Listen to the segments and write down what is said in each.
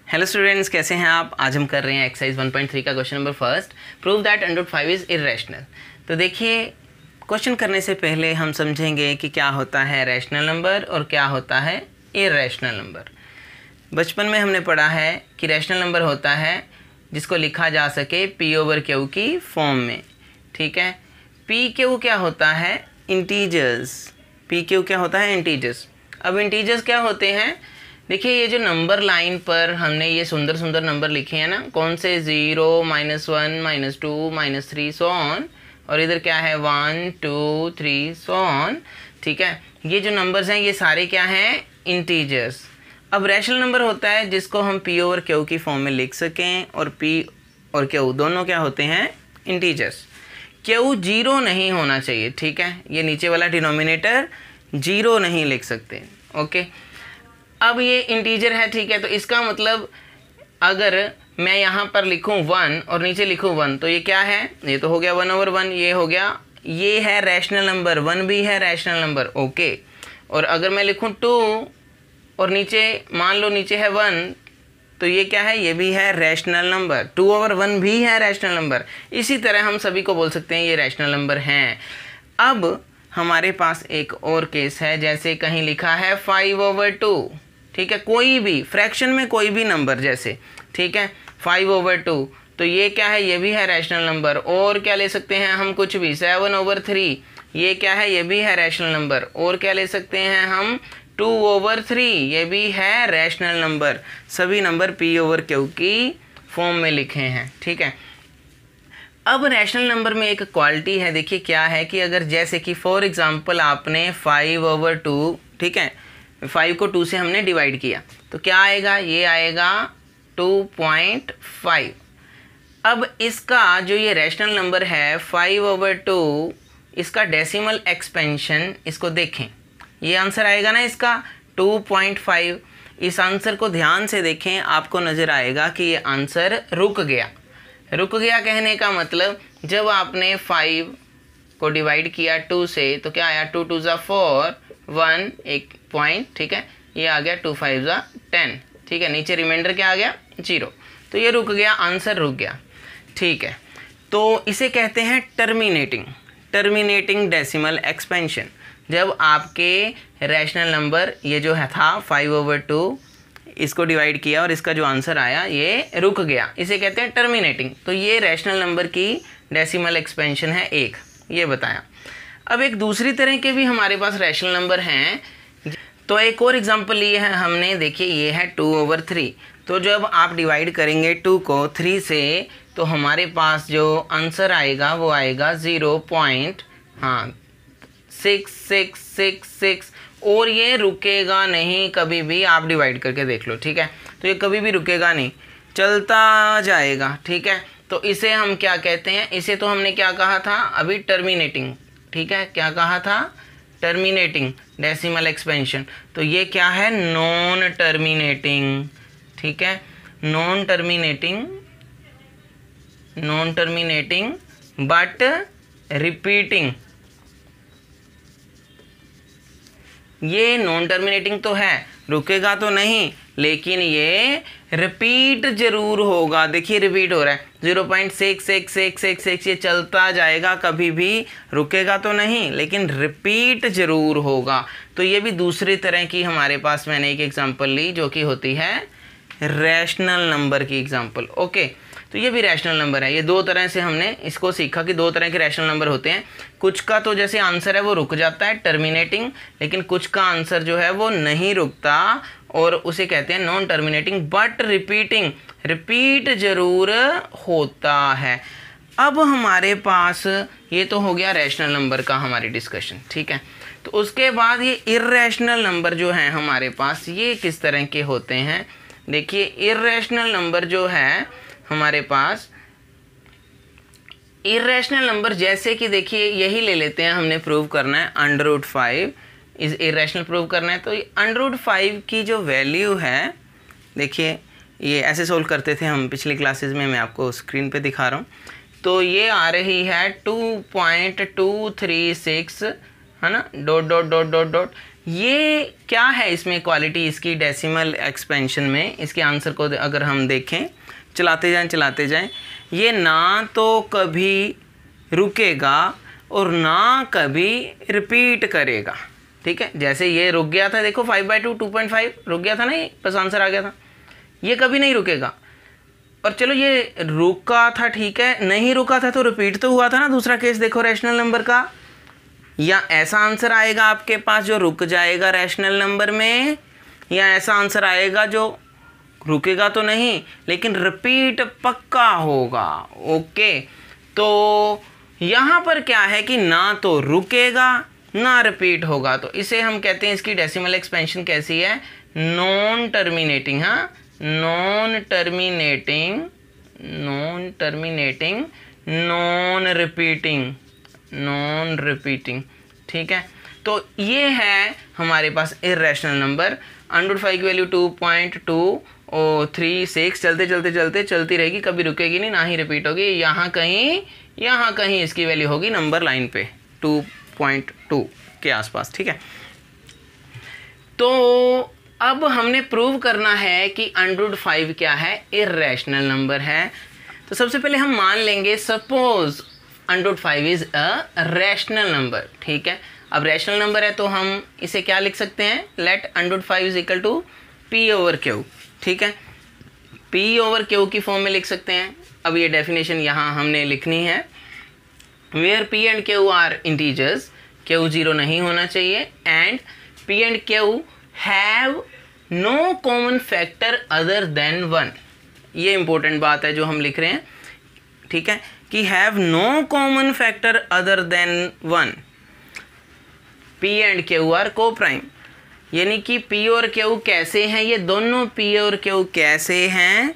Hello students, कैसे हैं आप। आज हम कर रहे हैं एक्सरसाइज 1.3 का question number first, prove that √5 is irrational. तो देखिए, क्वेश्चन करने से पहले हम समझेंगे कि क्या होता है रैशनल नंबर और क्या होता है इर्रेशनल नंबर। बचपन में हमने पढ़ा है कि रैशनल नंबर होता है जिसको लिखा जा सके P/Q की फॉर्म में, ठीक है। PQ क्या होता है, इंटीजर्स। PQ क्या होता है, इंटीजर्स। अब इंटीजर्स क्या होते हैं, देखिए ये जो नंबर लाइन पर हमने ये सुंदर सुंदर नंबर लिखे हैं ना, कौन से, 0, -1, -2, -3 सो ऑन, और इधर क्या है 1, 2, 3 सो ऑन, ठीक है। ये जो नंबर्स हैं ये सारे क्या हैं, इंटीजर्स। अब रैशनल नंबर होता है जिसको हम P/Q की फॉर्म में लिख सकें, और P और Q दोनों क्या होते हैं, इंटीजर्स। Q 0 नहीं होना चाहिए, ठीक है। ये नीचे वाला डिनोमिनेटर 0 नहीं लिख सकते, ओके। अब ये इंटीजर है, ठीक है, तो इसका मतलब अगर मैं यहाँ पर लिखूँ 1 और नीचे लिखूँ 1 तो ये क्या है, ये तो हो गया 1/1, ये हो गया, ये है रैशनल नंबर, 1 भी है रैशनल नंबर, ओके। और अगर मैं लिखूँ 2 और नीचे मान लो नीचे है 1 तो ये क्या है, ये भी है रैशनल नंबर, 2/1 भी है रैशनल नंबर। इसी तरह हम सभी को बोल सकते हैं ये रैशनल नंबर हैं। अब हमारे पास एक और केस है, जैसे कहीं लिखा है 5/2, ठीक है, कोई भी फ्रैक्शन में कोई भी नंबर जैसे, ठीक है, 5/2, तो ये क्या है, ये भी है रैशनल नंबर। और क्या ले सकते हैं हम, कुछ भी, 7/3, ये क्या है, ये भी है रैशनल नंबर। और क्या ले सकते हैं हम, 2/3, ये भी है रैशनल नंबर। सभी नंबर P/Q की फॉर्म में लिखे हैं, ठीक है। अब रैशनल नंबर में एक क्वालिटी है, देखिए क्या है कि अगर जैसे कि फॉर एग्जांपल आपने 5/2, ठीक है, 5 को 2 से हमने डिवाइड किया तो क्या आएगा, ये आएगा 2.5। अब इसका जो ये रैशनल नंबर है 5/2, इसका डेसिमल एक्सपेंशन, इसको देखें, ये आंसर आएगा ना इसका 2.5। इस आंसर को ध्यान से देखें, आपको नज़र आएगा कि ये आंसर रुक गया। रुक गया कहने का मतलब, जब आपने 5 को डिवाइड किया 2 से तो क्या आया, 2 2 4, 1 एक पॉइंट, ठीक है, ये आ गया 2 5 10, ठीक है, नीचे रिमाइंडर क्या आ गया, 0। तो ये रुक गया, आंसर रुक गया, ठीक है। तो इसे कहते हैं टर्मिनेटिंग डेसिमल एक्सपेंशन। जब आपके रैशनल नंबर ये जो है था 5/2, इसको डिवाइड किया और इसका जो आंसर आया ये रुक गया, इसे कहते हैं टर्मिनेटिंग। तो ये रैशनल नंबर की डेसिमल एक्सपेंशन है एक, ये बताया। अब एक दूसरी तरह के भी हमारे पास रैशनल नंबर हैं, तो एक और एग्जांपल लिए है हमने, देखिए ये है 2/3। तो जब आप डिवाइड करेंगे 2 को 3 से तो हमारे पास जो आंसर आएगा वो आएगा 0.66666, और ये रुकेगा नहीं कभी भी, आप डिवाइड करके देख लो, ठीक है। तो ये कभी भी रुकेगा नहीं, चलता जाएगा, ठीक है। तो इसे हम क्या कहते हैं, इसे तो हमने क्या कहा था अभी, टर्मिनेटिंग, ठीक है, क्या कहा था, टर्मिनेटिंग डेसिमल एक्सपेंशन। तो ये क्या है, नॉन टर्मिनेटिंग, ठीक है, नॉन टर्मिनेटिंग बट रिपीटिंग। ये नॉन टर्मिनेटिंग तो है, रुकेगा तो नहीं, लेकिन ये रिपीट जरूर होगा। देखिए रिपीट हो रहा है 0.66666, ये चलता जाएगा, कभी भी रुकेगा तो नहीं लेकिन रिपीट जरूर होगा। तो ये भी दूसरी तरह की हमारे पास मैंने एक एग्जांपल ली जो कि होती है रैशनल नंबर की एग्जांपल, ओके। तो ये भी रैशनल नंबर है। ये दो तरह से हमने इसको सीखा कि दो तरह के रैशनल नंबर होते हैं। कुछ का तो जैसे आंसर है वो रुक जाता है, टर्मिनेटिंग, लेकिन कुछ का आंसर जो है वो नहीं रुकता और उसे कहते हैं non terminating but repeating, repeat जरूर होता है। अब हमारे पास ये तो हो गया रैशनल नंबर का हमारी डिस्कशन, ठीक है। तो उसके बाद ये इर्रेशनल नंबर जो हैं हमारे पास, ये किस तरह के होते हैं। देखिए इर्रेशनल नंबर जो है हमारे पास, इर्रेशनल नंबर जैसे कि देखिए यही ले लेते हैं, हमने प्रूव करना है √5 इज इर्रेशनल प्रूव करना है। तो √5 की जो वैल्यू है, देखिए ये ऐसे सोल्व करते थे हम पिछली क्लासेस में, मैं आपको स्क्रीन पे दिखा रहा हूँ। तो ये आ रही है 2.236, है ना, dot dot dot dot dot. ये क्या है इसमें क्वालिटी इसकी डेसिमल एक्सपेंशन में, इसके आंसर को अगर हम देखें, चलाते जाएं, ये ना तो कभी रुकेगा और ना कभी रिपीट करेगा। ठीक है, जैसे ये रुक गया था, देखो 5/2 2.5 रुक गया था ना, ये बस आंसर आ गया था। ये कभी नहीं रुकेगा। और चलो ये रुका था, ठीक है, नहीं रुका था तो रिपीट तो हुआ था ना। दूसरा केस देखो रैशनल नंबर का, या ऐसा आंसर आएगा आपके पास जो रुक जाएगा रैशनल नंबर में, या ऐसा आंसर आएगा जो रुकेगा तो नहीं लेकिन रिपीट पक्का होगा। ओके, तो यहाँ पर क्या है कि ना तो रुकेगा ना रिपीट होगा, तो इसे हम कहते हैं, इसकी डेसिमल एक्सपेंशन कैसी है, नॉन टर्मिनेटिंग। हाँ, नॉन टर्मिनेटिंग, नॉन रिपीटिंग। ठीक है, तो ये है हमारे पास इर्रेशनल नंबर। √5 की वैल्यू 2.236 चलती रहेगी, कभी रुकेगी नहीं, ना ही रिपीट होगी। यहाँ कहीं इसकी वैल्यू होगी नंबर लाइन पे 2.2 के आसपास। ठीक है, तो अब हमने प्रूव करना है कि √5 क्या है, इर्रेशनल नंबर है। तो सबसे पहले हम मान लेंगे suppose √5 is a rational number. ठीक है, अब रैशनल नंबर है तो हम इसे क्या लिख सकते हैं, late √5 is equal to P/Q। ठीक है, P/Q की फॉर्म में लिख सकते हैं। अब ये डेफिनेशन यहाँ हमने लिखनी है, where P and Q are integers, Q 0 नहीं होना चाहिए, and P and Q have no common factor other than 1। ये इंपॉर्टेंट बात है जो हम लिख रहे हैं। ठीक है, कि have no common factor other than 1। P and Q are coprime, यानी कि P और Q कैसे हैं, ये दोनों P और Q कैसे हैं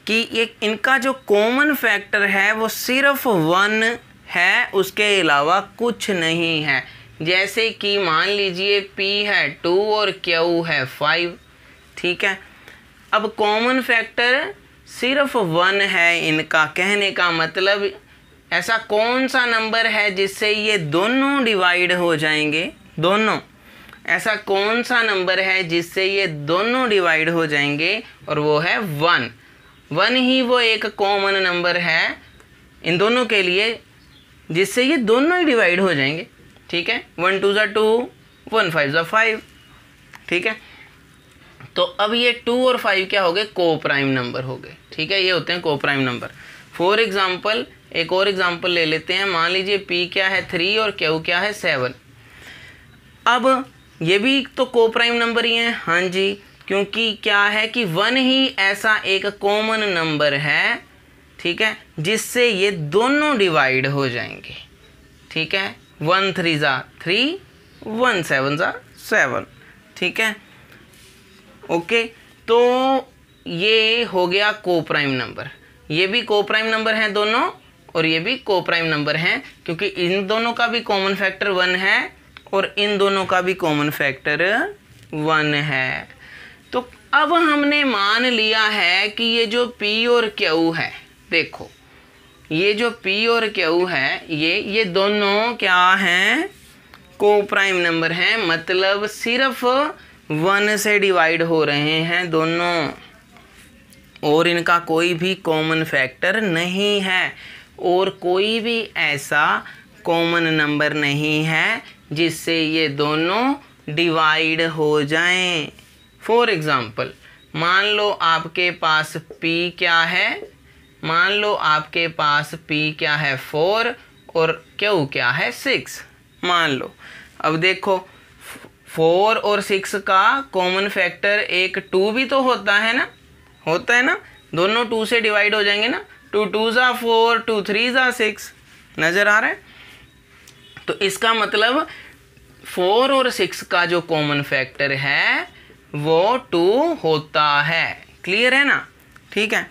कि ये इनका जो कॉमन फैक्टर है वो सिर्फ 1 है, उसके अलावा कुछ नहीं है। जैसे कि मान लीजिए P है 2 और Q है 5। ठीक है, अब कॉमन फैक्टर सिर्फ 1 है इनका, कहने का मतलब ऐसा कौन सा नंबर है जिससे ये दोनों डिवाइड हो जाएंगे, दोनों, ऐसा कौन सा नंबर है जिससे ये दोनों डिवाइड हो जाएंगे, और वो है 1। 1 ही वो एक कॉमन नंबर है इन दोनों के लिए जिससे ये दोनों ही डिवाइड हो जाएंगे। ठीक है, 1 2 = 2, 1 5 = 5। ठीक है, तो अब ये 2 और 5 क्या हो गए, को प्राइम नंबर हो गए। ठीक है, ये होते हैं को प्राइम नंबर। फॉर एग्जांपल एक और एग्जांपल ले लेते हैं, मान लीजिए P क्या है 3 और Q क्या है 7। अब ये भी तो को प्राइम नंबर ही है। हाँ जी, क्योंकि क्या है कि 1 ही ऐसा एक कॉमन नंबर है, ठीक है, जिससे ये दोनों डिवाइड हो जाएंगे। ठीक है, 1 3 = 3, 1 7 = 7। ठीक है, ओके, तो ये हो गया को प्राइम नंबर। ये भी को प्राइम नंबर हैं दोनों, और ये भी को प्राइम नंबर हैं, क्योंकि इन दोनों का भी कॉमन फैक्टर 1 है और इन दोनों का भी कॉमन फैक्टर 1 है। तो अब हमने मान लिया है कि ये जो P और Q है, देखो ये जो P और Q है, ये दोनों क्या हैं, को प्राइम नंबर हैं, मतलब सिर्फ 1 से डिवाइड हो रहे हैं दोनों, और इनका कोई भी कॉमन फैक्टर नहीं है, और कोई भी ऐसा कॉमन नंबर नहीं है जिससे ये दोनों डिवाइड हो जाएं। फॉर एग्ज़ाम्पल मान लो आपके पास P क्या है, मान लो आपके पास P क्या है 4 और Q क्या है 6 मान लो। अब देखो 4 और 6 का कॉमन फैक्टर एक 2 भी तो होता है ना, दोनों 2 से डिवाइड हो जाएंगे ना, 2 2 = 4, 2 3 = 6, नज़र आ रहा है। तो इसका मतलब 4 और 6 का जो कॉमन फैक्टर है वो 2 होता है। क्लियर है ना? ठीक है,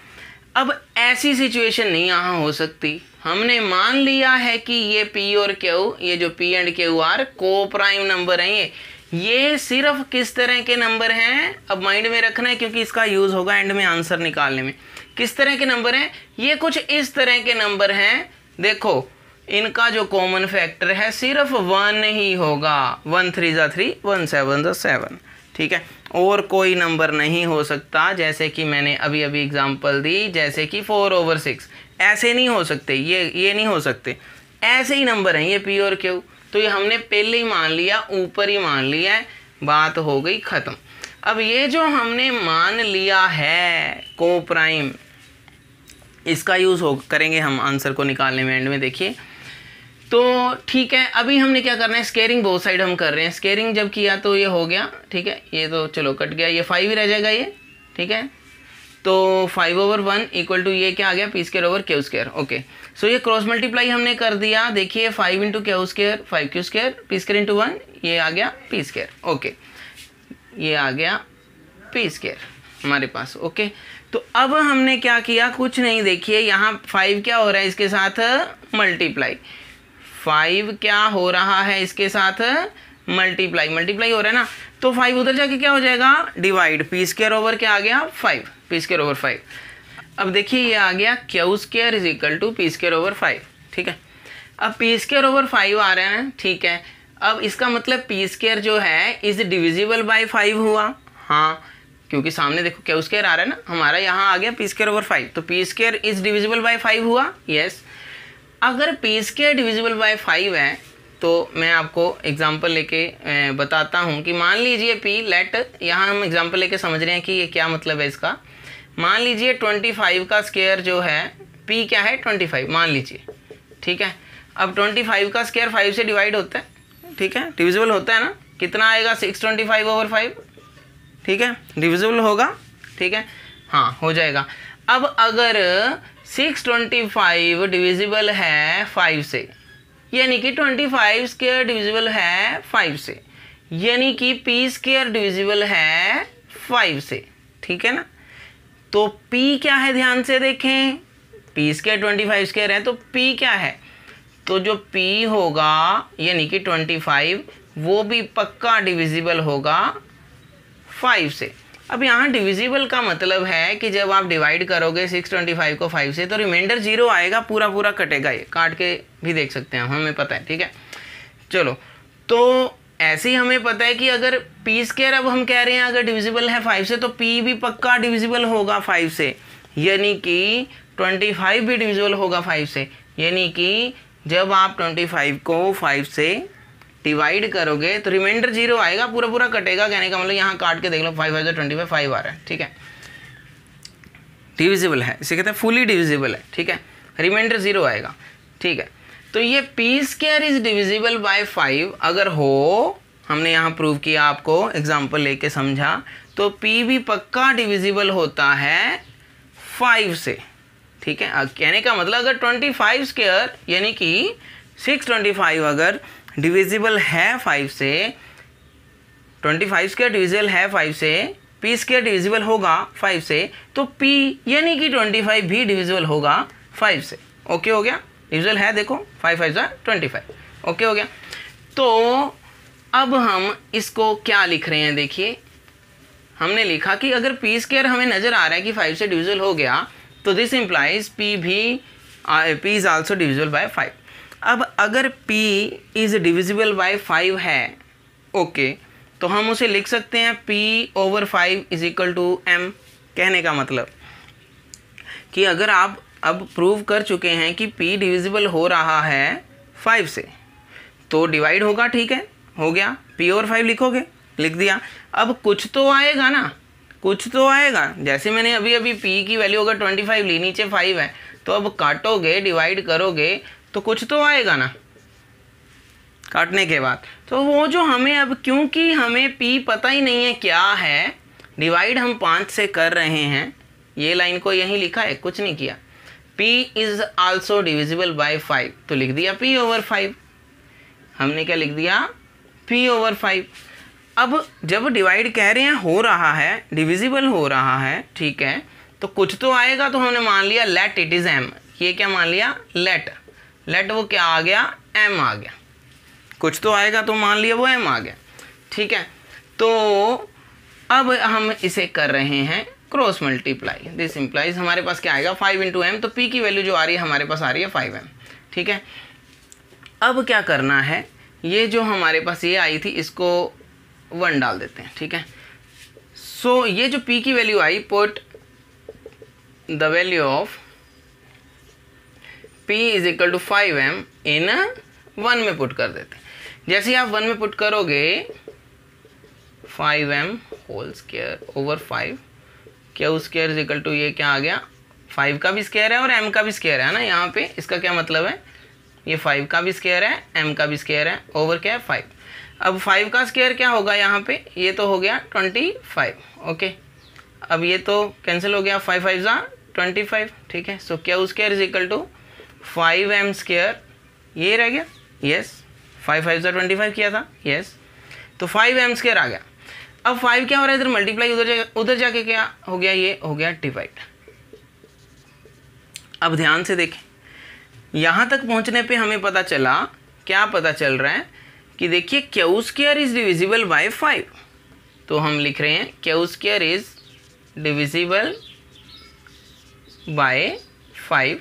अब ऐसी सिचुएशन नहीं यहाँ हो सकती। हमने मान लिया है कि ये P और Q, ये जो P एंड Q आर को प्राइम नंबर हैं, ये सिर्फ किस तरह के नंबर हैं, अब माइंड में रखना है क्योंकि इसका यूज़ होगा एंड में आंसर निकालने में। किस तरह के नंबर हैं? ये कुछ इस तरह के नंबर हैं। देखो इनका जो कॉमन फैक्टर है सिर्फ 1 ही होगा। 1 3 ज़ा 3, 1 7 ज़ा 7, ठीक है, और कोई नंबर नहीं हो सकता। जैसे कि मैंने अभी अभी एग्जांपल दी, जैसे कि 4/6, ऐसे नहीं हो सकते, ये नहीं हो सकते, ऐसे ही नंबर हैं ये पी और क्यू। तो ये हमने पहले ही मान लिया, ऊपर ही मान लिया है, बात हो गई ख़त्म। अब ये जो हमने मान लिया है को प्राइम, इसका यूज़ करेंगे हम आंसर को निकालने में एंड में, देखिए। तो ठीक है, अभी हमने क्या करना है, स्केयरिंग बोथ साइड हम कर रहे हैं। स्केयरिंग जब किया तो ये हो गया, ठीक है, ये तो चलो कट गया, ये 5 ही रह जाएगा ये, ठीक है। तो 5/1 इक्वल टू ये क्या आ गया, p square over q square. Okay, so ये क्रॉस मल्टीप्लाई हमने कर दिया। देखिए 5 into q square 5 Q square, p square into 1, ये आ गया पी स्क्वायर। ओके, ये आ गया पी स्क्वायर हमारे पास। ओके, तो अब हमने क्या किया, कुछ नहीं, देखिए यहाँ 5 क्या हो रहा है इसके साथ मल्टीप्लाई, 5 क्या हो रहा है इसके साथ मल्टीप्लाई हो रहा है ना। तो 5 उधर जाके क्या हो जाएगा, डिवाइड, पी स्क्वायर ओवर क्या आ गया 5, पी स्क्वायर ओवर 5। अब देखिए ये आ गया Q square is equal to P square over 5, ठीक है। अब पी स्क्वायर ओवर 5 आ रहा है, ठीक है। अब इसका मतलब पी स्क्वायर जो है इज डिविजिबल बाय 5 हुआ, हाँ, क्योंकि सामने देखो क्यू स्क्वायर आ रहा है ना हमारा, यहाँ आ गया पी स्क्वायर ओवर 5, तो P square is divisible by 5 हुआ, यस। अगर पी स्क्वायर डिविजिबल बाय 5 है तो मैं आपको एग्जांपल लेके बताता हूँ कि मान लीजिए पी लेट, यहाँ हम एग्जांपल लेके समझ रहे हैं कि ये क्या मतलब है इसका। मान लीजिए 25 का स्क्वायर जो है, पी क्या है 25 मान लीजिए, ठीक है। अब 25 का स्क्वायर 5 से डिवाइड होता है, ठीक है, डिविजिबल होता है ना, कितना आएगा 625/5, ठीक है, डिविजिबल होगा, ठीक है, हाँ हो जाएगा। अब अगर 625 डिविजिबल है 5 से, यानी कि 25 स्क्वायर डिविजिबल है 5 से, यानी कि पी स्क्वायर डिविजिबल है 5 से, ठीक है ना। तो P क्या है, ध्यान से देखें, पी स्क्वायर 25 स्क्वायर है, तो P क्या है, तो जो P होगा यानी कि 25 वो भी पक्का डिविजिबल होगा 5 से। अब यहाँ डिविजिबल का मतलब है कि जब आप डिवाइड करोगे 625 को 5 से तो रिमाइंडर 0 आएगा, पूरा पूरा कटेगा, ये काट के भी देख सकते हैं, हमें पता है, ठीक है। चलो, तो ऐसे ही हमें पता है कि अगर पी स्क्वायर, अब हम कह रहे हैं अगर डिविजिबल है 5 से तो पी भी पक्का डिविजिबल होगा 5 से, यानी कि 25 भी डिविजिबल होगा 5 से, यानी कि जब आप 25 को 5 से डिवाइड करोगे तो रिमाइंडर 0 आएगा, पूरा पूरा कटेगा। कहने का मतलब यहाँ काट के देख लो, 5 5 25 5 आ रहा है, ठीक है, डिविजिबल है, इसे कहते हैं फुली डिविजिबल है, ठीक है, रिमाइंडर 0 आएगा, ठीक है। तो ये P square is divisible by 5 अगर हो, हमने यहाँ प्रूव किया, आपको एग्जांपल लेके समझा, तो पी भी पक्का डिविजिबल होता है 5 से, ठीक है। कहने का मतलब अगर 25 स्क्वायर यानी कि 625 अगर डिविजिबल है 5 से, 25 स्क्वायर डिविजिबल है 5 से, पी स्क्वायर डिविजिबल होगा 5 से, तो पी यानी कि 25 भी डिविजिबल होगा 5 से। ओके हो गया, डिविजिबल है, देखो 5 5 25, ओके हो गया। तो अब हम इसको क्या लिख रहे हैं, देखिए हमने लिखा कि अगर पी स्क्वायर हमें नज़र आ रहा है कि 5 से डिविजिबल हो गया, तो this implies P is also divisible by 5। अब अगर P इज़ डिविजिबल बाय 5 है, ओके, तो हम उसे लिख सकते हैं P/5 is equal to M। कहने का मतलब कि अगर आप अब प्रूव कर चुके हैं कि P डिविजिबल हो रहा है 5 से, तो डिवाइड होगा, ठीक है, हो गया, P/5 लिखोगे, लिख दिया। अब कुछ तो आएगा ना, कुछ तो आएगा, जैसे मैंने अभी अभी P की वैल्यू अगर 25 ली, नीचे 5 है, तो अब काटोगे, डिवाइड करोगे तो कुछ तो आएगा ना काटने के बाद। तो वो जो हमें अब, क्योंकि हमें P पता ही नहीं है क्या है, डिवाइड हम 5 से कर रहे हैं, ये लाइन को यहीं लिखा है, कुछ नहीं किया। P is also divisible by 5, तो लिख दिया P/5। हमने क्या लिख दिया, P/5। अब जब डिवाइड कह रहे हैं हो रहा है, डिविजिबल हो रहा है, ठीक है, तो कुछ तो आएगा, तो हमने मान लिया लेट इट इज़ M। ये क्या मान लिया, लेट वो क्या आ गया, M आ गया। कुछ तो आएगा तो मान लिया वो M आ गया, ठीक है। तो अब हम इसे कर रहे हैं क्रॉस मल्टीप्लाई, दिस इम्प्लाइज हमारे पास क्या आएगा 5 × M, तो P की वैल्यू जो आ रही है हमारे पास आ रही है 5M, ठीक है। अब क्या करना है, ये जो हमारे पास ये आई थी इसको 1 डाल देते हैं, ठीक है। सो ये जो p की वैल्यू आई, put the value of p is equal to 5m in 1 में पुट कर देते हैं। जैसे ही आप 1 में पुट करोगे 5m whole square over 5 Q square is equal to, ये क्या आ गया, 5 का भी स्क्वायर है और m का भी स्क्वायर है ना यहाँ पे। इसका क्या मतलब है, ये 5 का भी स्क्वायर है, m का भी स्क्वायर है, ओवर क्या है 5। अब 5 का स्क्वायर क्या होगा यहाँ पे, ये तो हो गया 25, ओके। अब ये तो कैंसिल हो गया, 5 5 जा 25, ठीक है। So q square is equal to 5m square, ये रह गया, यस। 5 5 जा 25 किया था, यस। तो 5m स्क्वायर आ गया। अब 5 क्या हो रहा है, इधर मल्टीप्लाई, उधर जाके क्या हो गया, ये हो गया डिवाइड। अब ध्यान से देखें, यहाँ तक पहुँचने पे हमें पता चला, क्या पता चल रहा है कि देखिए Q square is divisible by 5। तो हम लिख रहे हैं Q square is divisible by 5।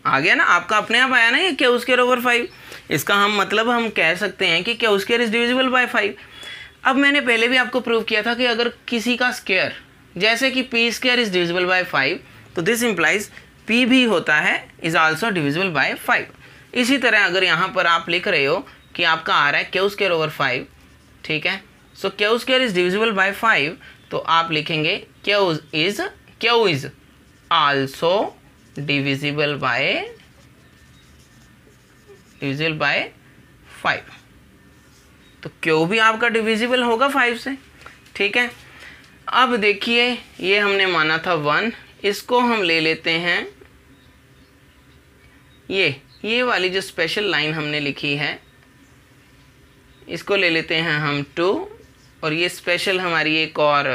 आ गया ना, आपका अपने आप आया ना ये क्यू स्क्वायर ओवर 5। इसका हम मतलब हम कह सकते हैं कि Q square is divisible by 5। अब मैंने पहले भी आपको प्रूव किया था कि अगर किसी का स्क्वायर, जैसे कि p square is divisible by 5, तो दिस इम्प्लाइज p भी होता है इज आल्सो डिविजिबल बाय 5। इसी तरह अगर यहाँ पर आप लिख रहे हो कि आपका आ रहा है क्यू स्क्वायर ओवर 5, ठीक है। So q square is divisible by 5, तो आप लिखेंगे q is also divisible by 5। तो क्यू भी आपका डिविजिबल होगा 5 से, ठीक है। अब देखिए ये हमने माना था 1, इसको हम ले लेते हैं, ये वाली जो स्पेशल लाइन हमने लिखी है इसको ले लेते हैं हम 2, और ये स्पेशल हमारी एक और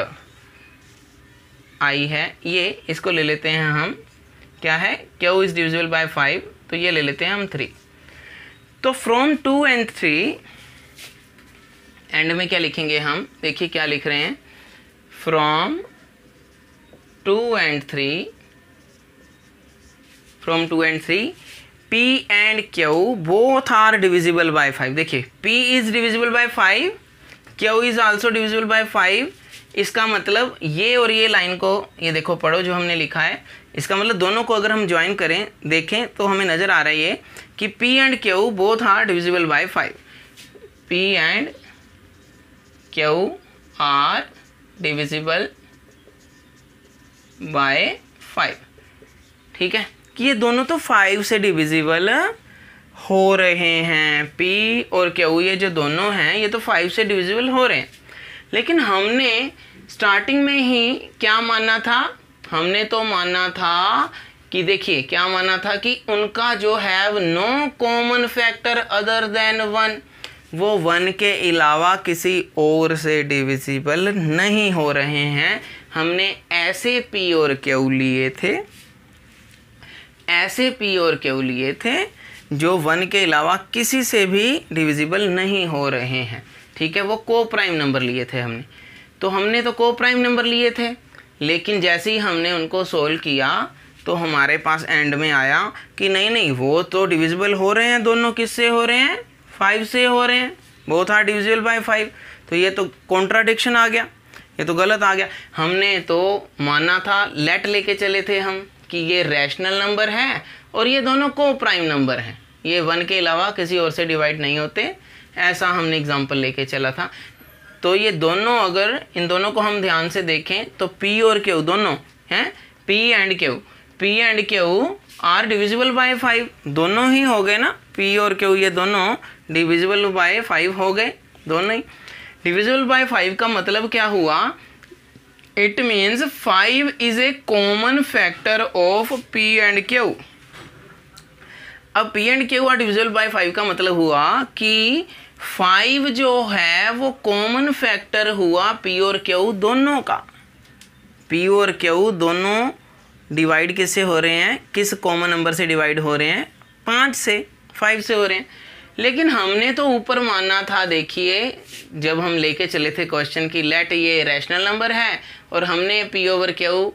आई है, ये इसको ले लेते हैं हम, क्या है, क्यू इज डिविजिबल बाय 5, तो ये ले लेते हैं हम 3। तो फ्रॉम 2 and 3 एंड में क्या लिखेंगे हम, देखिए क्या लिख रहे हैं, from 2 and 3 p and q both are divisible by 5। देखिए p is divisible by 5, q is also divisible by 5। इसका मतलब ये और ये लाइन को ये देखो पढ़ो जो हमने लिखा है, इसका मतलब दोनों को अगर हम ज्वाइन करें देखें तो हमें नज़र आ रही है कि p and q both are divisible by 5। p and q are divisible by 5, ठीक है। कि ये दोनों तो 5 से डिविजिबल हो रहे हैं, p और q ये जो दोनों हैं ये तो 5 से डिविजिबल हो रहे हैं। लेकिन हमने स्टार्टिंग में ही क्या माना था, हमने तो माना था कि देखिए क्या माना था कि उनका जो have no common factor other than 1, वो 1 के अलावा किसी और से डिविजिबल नहीं हो रहे हैं। हमने ऐसे p और q लिए थे, ऐसे p और q लिए थे जो 1 के अलावा किसी से भी डिविजिबल नहीं हो रहे हैं, ठीक है। वो को प्राइम नंबर लिए थे हमने, तो हमने तो को प्राइम नंबर लिए थे, लेकिन जैसे ही हमने उनको सोल्व किया तो हमारे पास एंड में आया कि नहीं वो तो डिविजिबल हो रहे हैं, दोनों किससे हो रहे हैं, 5 से हो रहे हैं, बोथ आर डिविजिबल बाय 5। तो ये तो कॉन्ट्राडिक्शन आ गया, ये तो गलत आ गया। हमने तो माना था, लेट लेके चले थे हम कि ये रैशनल नंबर है और ये दोनों को प्राइम नंबर हैं, ये 1 के अलावा किसी और से डिवाइड नहीं होते, ऐसा हमने एग्जांपल लेके चला था। तो ये दोनों अगर इन दोनों को हम ध्यान से देखें तो p और q दोनों हैं, p and q are divisible by 5, दोनों ही हो गए ना, p और q ये दोनों डिविजिबल बाय 5 हो गए, दोनों ही डिविजिबल बाय 5 का मतलब क्या हुआ, it means 5 is a common factor of p and q। अब p and q are divisible by 5 का मतलब हुआ कि 5 जो है वो कॉमन फैक्टर हुआ p और q दोनों का। p और q दोनों डिवाइड किससे हो रहे हैं, किस कॉमन नंबर से डिवाइड हो रहे हैं, 5 से 5 से हो रहे हैं। लेकिन हमने तो ऊपर माना था, देखिए जब हम लेके चले थे क्वेश्चन की लेट ये रैशनल नंबर है और हमने p ओवर q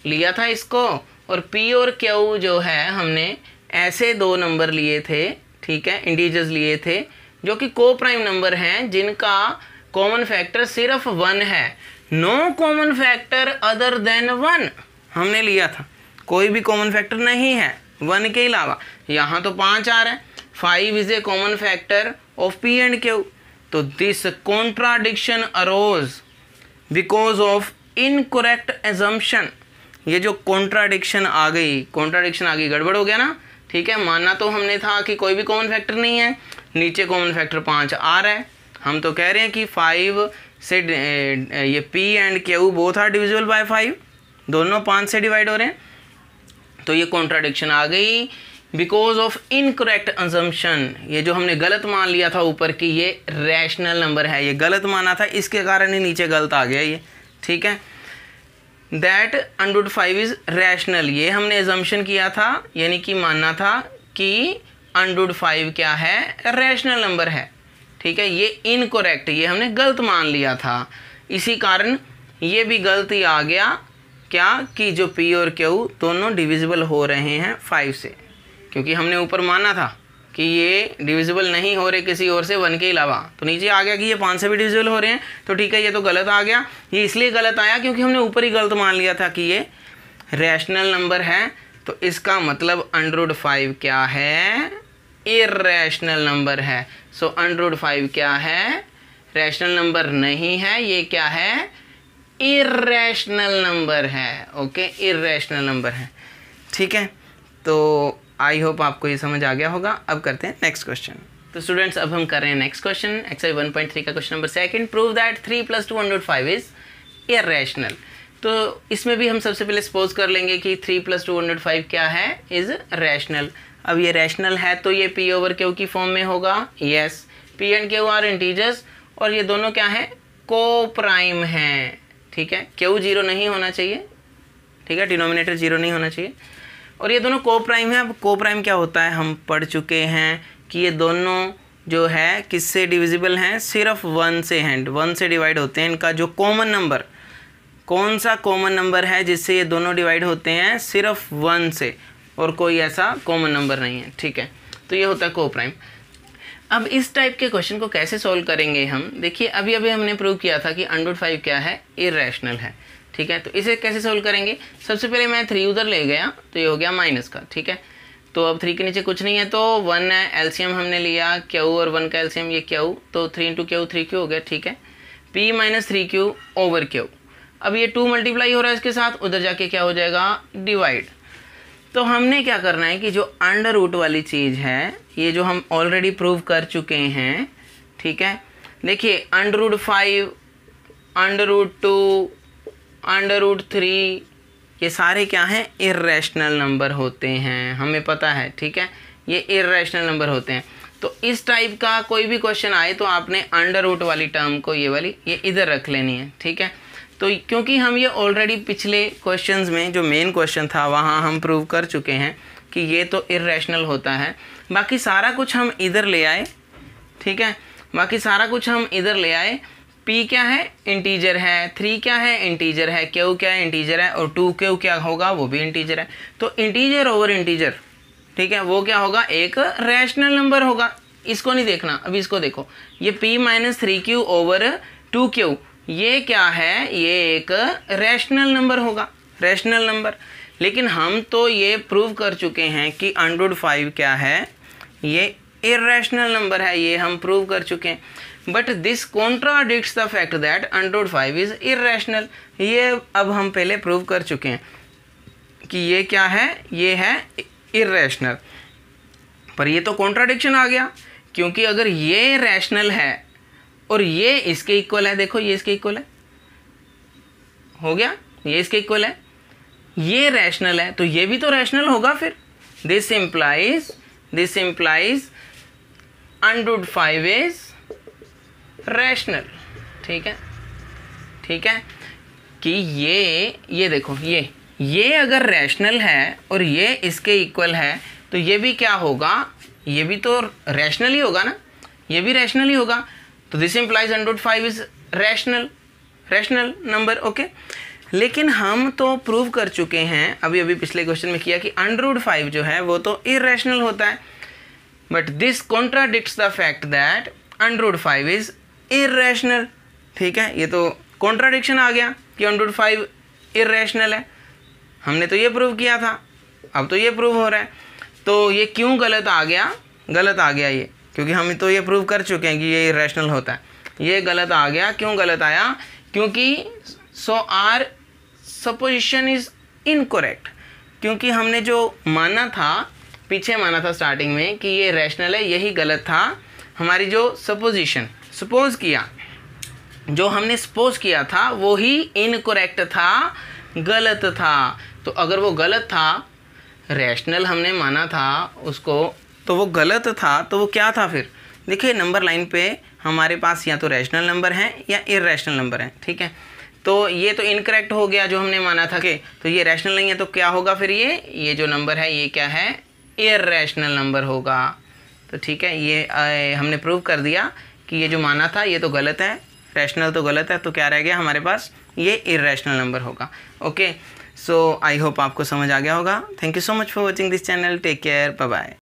लिया था इसको, और p और q जो है हमने ऐसे दो नंबर लिए थे, ठीक है, इंटीजर्स लिए थे जो कि को प्राइम नंबर हैं जिनका कॉमन फैक्टर सिर्फ 1 है, no common factor other than 1 हमने लिया था, कोई भी कॉमन फैक्टर नहीं है 1 के अलावा। यहाँ तो 5 आ रहा है, 5 is a common factor of p and q. तो this contradiction arose because of incorrect assumption. ये जो कॉन्ट्राडिक्शन आ गई, गड़बड़ हो गया ना, ठीक है। मानना तो हमने था कि कोई भी कॉमन फैक्टर नहीं है, नीचे कॉमन फैक्टर 5 आ रहा है, हम तो कह रहे हैं कि 5 से ये P and Q both are divisible by 5, दोनों 5 से डिवाइड हो रहे हैं। तो ये कॉन्ट्राडिक्शन आ गई बिकॉज ऑफ इनकरेक्ट अजम्पशन। ये जो हमने गलत मान लिया था ऊपर कि ये रैशनल नंबर है, ये गलत माना था, इसके कारण ही नीचे गलत आ गया ये, ठीक है। दैट √5 इज़ रैशनल, ये हमने एजम्पशन किया था, यानी कि मानना था कि √5 क्या है, रैशनल नंबर है, ठीक है। ये इनकरेक्ट, ये हमने गलत मान लिया था, इसी कारण ये भी गलती आ गया क्या कि जो P और Q दोनों डिविजिबल हो रहे हैं 5 से, क्योंकि हमने ऊपर माना था कि ये डिविजिबल नहीं हो रहे किसी और से 1 के अलावा, तो नीचे आ गया कि ये 5 से भी डिविजिबल हो रहे हैं, तो ठीक है, ये तो गलत आ गया। ये इसलिए गलत आया क्योंकि हमने ऊपर ही गलत मान लिया था कि ये रैशनल नंबर है, तो इसका मतलब √5 क्या है, इर्रेशनल नंबर है। सो √5 क्या है, रैशनल नंबर नहीं है, ये क्या है, इर्रेशनल नंबर है। ओके, इर्रेशनल नंबर है, ठीक है। तो आई होप आपको ये समझ आ गया होगा। अब करते हैं नेक्स्ट क्वेश्चन। तो स्टूडेंट्स अब हम कर रहे हैं नेक्स्ट क्वेश्चन, एक्सरसाइज 1.3 का question number 2, prove that 3 + 2 √5 is irrational. तो इसमें भी हम सबसे पहले सपोज कर लेंगे कि 3 + 2 √5 क्या है, इज रैशनल। अब ये रैशनल है तो ये P ओवर Q की फॉर्म में होगा, yes. P and Q are integers और ये दोनों क्या है, को प्राइम हैं, ठीक है। Q 0 नहीं होना चाहिए, ठीक है, डिनोमिनेटर 0 नहीं होना चाहिए, और ये दोनों को प्राइम है। अब को प्राइम क्या होता है, हम पढ़ चुके हैं कि ये दोनों जो है किससे डिविजिबल हैं, सिर्फ 1 से हैं, 1 से डिवाइड होते हैं। इनका जो कॉमन नंबर, कौन सा कॉमन नंबर है जिससे ये दोनों डिवाइड होते हैं, सिर्फ 1 से, और कोई ऐसा कॉमन नंबर नहीं है, ठीक है। तो ये होता है को प्राइम। अब इस टाइप के क्वेश्चन को कैसे सॉल्व करेंगे हम, देखिए अभी हमने प्रूव किया था कि √5 क्या है, इर्रेशनल है, ठीक है। तो इसे कैसे सोल्व करेंगे, सबसे पहले मैं 3 उधर ले गया तो ये हो गया माइनस का, ठीक है। तो अब 3 के नीचे कुछ नहीं है तो 1 है, एलसीएम हमने लिया Q और 1 का एलसीएम ये Q, तो 3 × Q 3Q हो गया, ठीक है। P - 3Q over Q। अब ये 2 मल्टीप्लाई हो रहा है इसके साथ, उधर जाके क्या हो जाएगा, डिवाइड। तो हमने क्या करना है कि जो अंडर रूट वाली चीज़ है, ये जो हम ऑलरेडी प्रूव कर चुके हैं, ठीक है। देखिए √5, √2, √3 ये सारे क्या हैं, इर्रेशनल नंबर होते हैं, हमें पता है, ठीक है, ये इर्रेशनल नंबर होते हैं। तो इस टाइप का कोई भी क्वेश्चन आए तो आपने अंडर रूट वाली टर्म को, ये वाली, ये इधर रख लेनी है, ठीक है। तो क्योंकि हम ये ऑलरेडी पिछले क्वेश्चंस में जो मेन क्वेश्चन था वहाँ हम प्रूव कर चुके हैं कि ये तो इर्रेशनल होता है, बाकी सारा कुछ हम इधर ले आए, ठीक है, बाकी सारा कुछ हम इधर ले आए। P क्या है, इंटीजर है, 3 क्या है, इंटीजर है, Q क्या है, इंटीजर है, और 2Q क्या होगा, वो भी इंटीजर है। तो इंटीजर ओवर इंटीजर, ठीक है, वो क्या होगा, एक रैशनल नंबर होगा। इसको नहीं देखना, अभी इसको देखो, ये P - 3Q ओवर 2Q, ये क्या है, ये एक रैशनल नंबर होगा, रैशनल नंबर। लेकिन हम तो ये प्रूव कर चुके हैं कि √5 क्या है, ये इर्रेशनल नंबर है, ये हम प्रूव कर चुके हैं। But this contradicts the fact that √5 is irrational. ये अब हम पहले प्रूव कर चुके हैं कि ये क्या है, ये है इर्रेशनल। पर ये तो कॉन्ट्राडिक्शन आ गया, क्योंकि अगर ये रैशनल है और ये इसके इक्वल है, देखो ये इसके इक्वल है, हो गया, ये इसके इक्वल है, ये रैशनल है तो ये भी तो रैशनल होगा फिर। दिस इम्प्लाइज √5 इज रैशनल, ठीक है, ठीक है, कि ये देखो, ये अगर रैशनल है और ये इसके इक्वल है तो ये भी क्या होगा, ये भी तो रैशनल ही होगा ना, ये भी रैशनल ही होगा। तो this implies √5 is rational number, okay. लेकिन हम तो प्रूव कर चुके हैं, अभी पिछले क्वेश्चन में किया कि √5 जो है वो तो इर्रेशनल होता है। But this contradicts the fact that √5 is irrational. ठीक है, ये तो कॉन्ट्राडिक्शन आ गया कि √5 इर्रेशनल है। हमने तो ये प्रूव किया था, अब तो ये प्रूव हो रहा है। तो ये क्यों गलत आ गया? गलत आ गया ये क्योंकि हम तो ये प्रूव कर चुके हैं कि ये इर्रेशनल होता है। ये गलत आ गया। क्यों गलत आया? क्योंकि सो आर सपोजिशन इज़ इनकरेक्ट। क्योंकि हमने जो माना था, पीछे माना था स्टार्टिंग में कि ये रैशनल है, यही गलत था। हमारी जो सपोजिशन सपोज किया, जो हमने सपोज किया था वो ही इनकरेक्ट था, गलत था। तो अगर वो गलत था, रैशनल हमने माना था उसको, तो वो गलत था, तो वो क्या था फिर? देखिए नंबर लाइन पे हमारे पास या तो रैशनल नंबर हैं या इर्रेशनल नंबर हैं। ठीक है, तो ये तो इनकरेक्ट हो गया जो हमने माना था कि तो ये रैशनल नहीं है, तो क्या होगा फिर? ये जो नंबर है ये क्या है? इर्रेशनल नंबर होगा। तो ठीक है, ये हमने प्रूव कर दिया कि ये जो माना था ये तो गलत है, रैशनल तो गलत है, तो क्या रह गया हमारे पास? ये इर्रेशनल नंबर होगा। ओके, सो आई होप आपको समझ आ गया होगा। Thank you so much for watching this channel. Take care, bye bye.